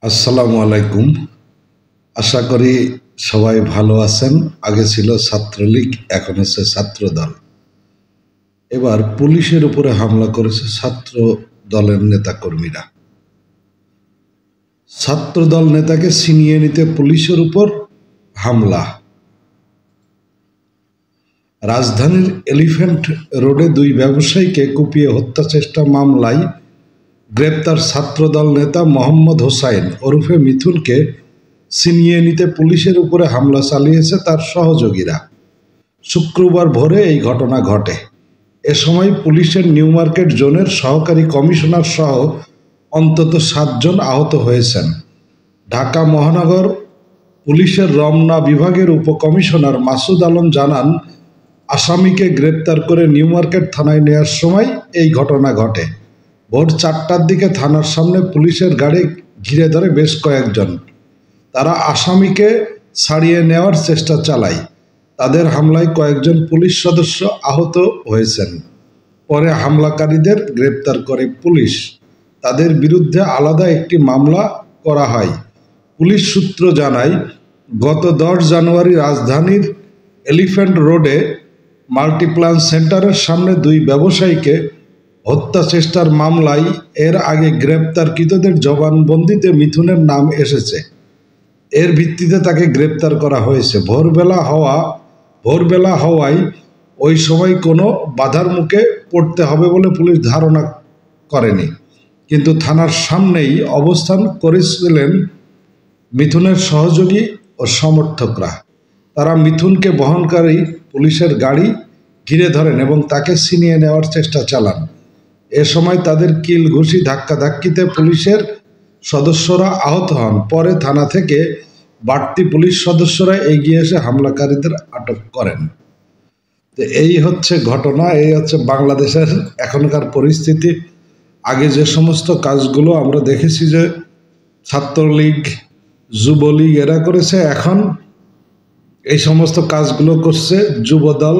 আসসালামু আলাইকুম। আশা করি সবাই ভালো আছেন। আগে ছিল ছাত্রলীগ, এখন হচ্ছে ছাত্রদল। এবার পুলিশের উপরে হামলা করেছে ছাত্র দলের নেতাকর্মীরা। ছাত্রদল নেতাকে ছিনিয়ে নিতে পুলিশের উপর হামলা। রাজধানীর এলিফ্যান্ট রোডে দুই ব্যবসায়ীকে কুপিয়ে হত্যা চেষ্টা মামলায় গ্রেপ্তার ছাত্রদল নেতা মোহাম্মদ হোসাইন ওরফে মিথুনকে ছিনিয়ে নিতে পুলিশের উপরে হামলা চালিয়েছে তার সহযোগীরা। শুক্রবার ভোরে এই ঘটনা ঘটে। এ সময় পুলিশের নিউ মার্কেট জোনের সহকারী কমিশনার সহ অন্তত 7 জন আহত হয়েছেন। ঢাকা মহানগর পুলিশের রমনা বিভাগের উপকমিশনার মাসুদ আলম জানান, আসামিকে গ্রেপ্তার করে নিউ মার্কেট থানায় নেওয়ার সময় এই ঘটনা ঘটে। ভোর 4টার দিকে থানার সামনে পুলিশের গাড়ি ঘিরে ধরে বেশ কয়েকজন। তারা আসামিকে ছাড়িয়ে নেওয়ার চেষ্টা চালায়। তাদের হামলায় কয়েকজন পুলিশ সদস্য আহত হয়েছেন। পরে হামলাকারীদের গ্রেপ্তার করে পুলিশ। তাদের বিরুদ্ধে আলাদা একটি মামলা করা হয়। পুলিশ সূত্র জানায়, গত 10 জানুয়ারি রাজধানীর এলিফ্যান্ট রোডে মাল্টিপ্লান সেন্টারের সামনে দুই ব্যবসায়ীকে হত্যা চেষ্টার মামলায় এর আগে গ্রেপ্তারকৃতদের জবানবন্দিতে মিথুনের নাম এসেছে। এর ভিত্তিতে তাকে গ্রেপ্তার করা হয়েছে। ভোরবেলা হওয়ায় ওই সময় কোনো বাধার মুখে পড়তে হবে বলে পুলিশ ধারণা করেনি। কিন্তু থানার সামনেই অবস্থান করেছিলেন মিথুনের সহযোগী ও সমর্থকরা। তারা মিথুনকে বহনকারী পুলিশের গাড়ি ঘিরে ধরেন এবং তাকে ছিনিয়ে নেওয়ার চেষ্টা চালান। এ সময় তাদের কিল ঘুষি ধাক্কাধাক্কিতে পুলিশের সদস্যরা আহত হন। পরে থানা থেকে বাড়তি পুলিশ সদস্যরা এগিয়ে এসে হামলাকারীদের আটক করেন। তো এই হচ্ছে ঘটনা, এই হচ্ছে বাংলাদেশের এখনকার পরিস্থিতি। আগে যে সমস্ত কাজগুলো আমরা দেখেছি যে ছাত্রলীগ, যুবলীগ এরা করেছে, এখন এই সমস্ত কাজগুলো করছে যুবদল,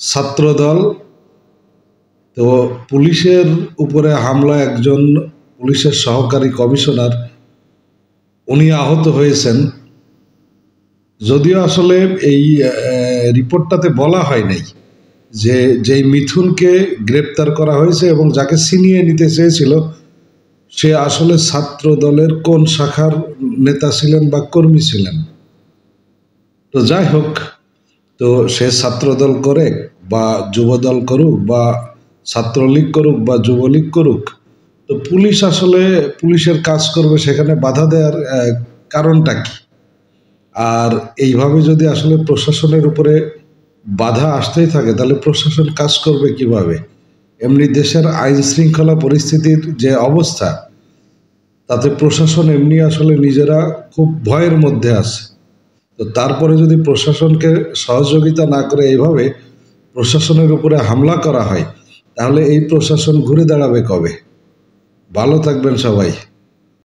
ছাত্রদল। তো পুলিশের উপরে হামলা, একজন পুলিশের সহকারী কমিশনার উনি আহত হয়েছেন। যদিও আসলে এই রিপোর্টটাতে বলা হয় নাই যে যেই মিথুনকে গ্রেপ্তার করা হয়েছে এবং যাকে ছিনিয়ে নিতে চেয়েছিল সে আসলে ছাত্র দলের কোন শাখার নেতা ছিলেন বা কর্মী ছিলেন। তো যাই হোক, তো সে ছাত্রদল করে বা যুবদল করুক বা ছাত্রলীগ করুক বা যুবলীগ করুক, তো পুলিশ আসলে পুলিশের কাজ করবে, সেখানে বাধা দেওয়ার কারণটা কি? আর এইভাবে যদি আসলে প্রশাসনের উপরে বাধা আসতেই থাকে তাহলে প্রশাসন কাজ করবে কিভাবে? এমনি দেশের আইন শৃঙ্খলা পরিস্থিতির যে অবস্থা, তাতে প্রশাসন এমনি আসলে নিজেরা খুব ভয়ের মধ্যে আছে। তো তারপরে যদি প্রশাসনকে সহযোগিতা না করে এইভাবে প্রশাসনের উপরে হামলা করা হয়, তাহলে এই প্রশাসন ঘুরে দাঁড়াবে কবে? ভালো থাকবেন সবাই।